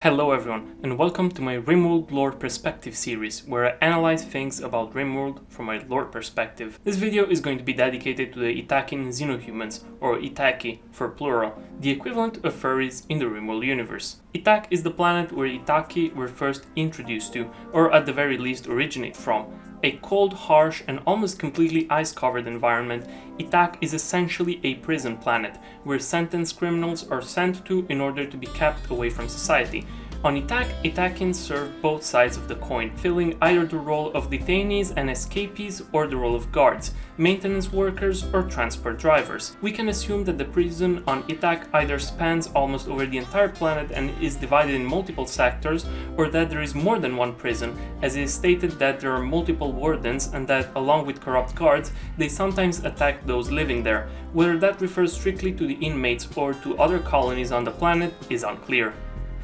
Hello everyone, and welcome to my Rimworld lore perspective series, where I analyze things about Rimworld from a lore perspective. This video is going to be dedicated to the Yttakki xenohumans, or Yttaki for plural, the equivalent of furries in the Rimworld universe. Yttak is the planet where Yttakki were first introduced to, or at the very least originate from. A cold, harsh, and almost completely ice-covered environment, Yttak is essentially a prison planet, where sentenced criminals are sent to in order to be kept away from society. On Yttak, Yttakians serve both sides of the coin, filling either the role of detainees and escapees or the role of guards, maintenance workers, or transport drivers. We can assume that the prison on Yttak either spans almost over the entire planet and is divided in multiple sectors, or that there is more than one prison, as it is stated that there are multiple wardens and that, along with corrupt guards, they sometimes attack those living there. Whether that refers strictly to the inmates or to other colonies on the planet is unclear.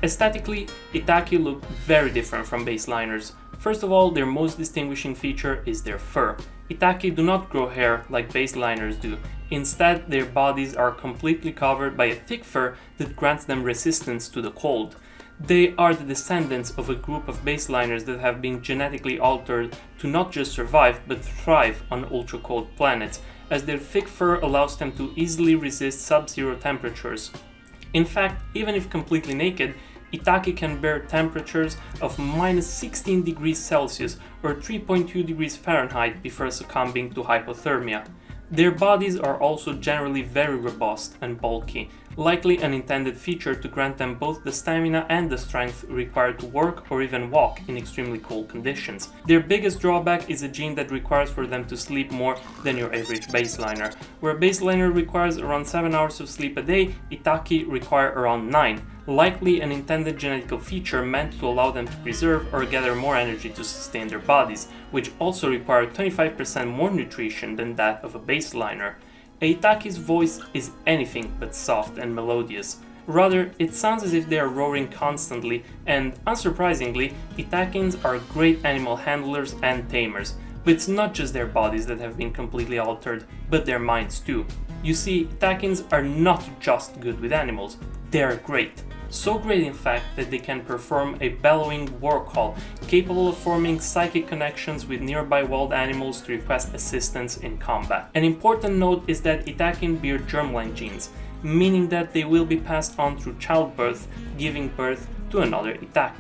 Aesthetically, Yttakki look very different from baseliners. First of all, their most distinguishing feature is their fur. Yttakki do not grow hair like baseliners do. Instead, their bodies are completely covered by a thick fur that grants them resistance to the cold. They are the descendants of a group of baseliners that have been genetically altered to not just survive but thrive on ultra-cold planets, as their thick fur allows them to easily resist sub-zero temperatures. In fact, even if completely naked, Yttakki can bear temperatures of minus 16 degrees Celsius or 3.2 degrees Fahrenheit before succumbing to hypothermia. Their bodies are also generally very robust and bulky, likely an intended feature to grant them both the stamina and the strength required to work or even walk in extremely cold conditions. Their biggest drawback is a gene that requires for them to sleep more than your average baseliner. Where a baseliner requires around 7 hours of sleep a day, Yttakki require around 9. Likely an intended genetical feature meant to allow them to preserve or gather more energy to sustain their bodies, which also require 25% more nutrition than that of a baseliner. A Yttakki's voice is anything but soft and melodious. Rather, it sounds as if they are roaring constantly, and unsurprisingly, Yttakkians are great animal handlers and tamers. But it's not just their bodies that have been completely altered, but their minds too. You see, Yttakkians are not just good with animals, they are great. So great in fact that they can perform a bellowing war call, capable of forming psychic connections with nearby wild animals to request assistance in combat. An important note is that Yttakkians bear germline genes, meaning that they will be passed on through childbirth, giving birth to another Yttak.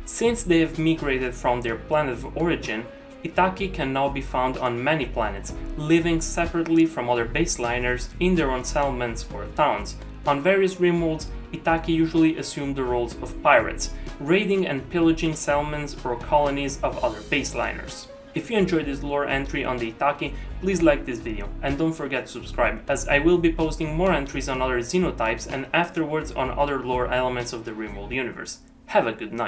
Since they have migrated from their planet of origin, Yttakki can now be found on many planets, living separately from other baseliners in their own settlements or towns. On various Rimworlds, Yttakki usually assume the roles of pirates, raiding and pillaging settlements or colonies of other baseliners. If you enjoyed this lore entry on the Yttakki, please like this video and don't forget to subscribe, as I will be posting more entries on other xenotypes and afterwards on other lore elements of the Rimworld universe. Have a good night.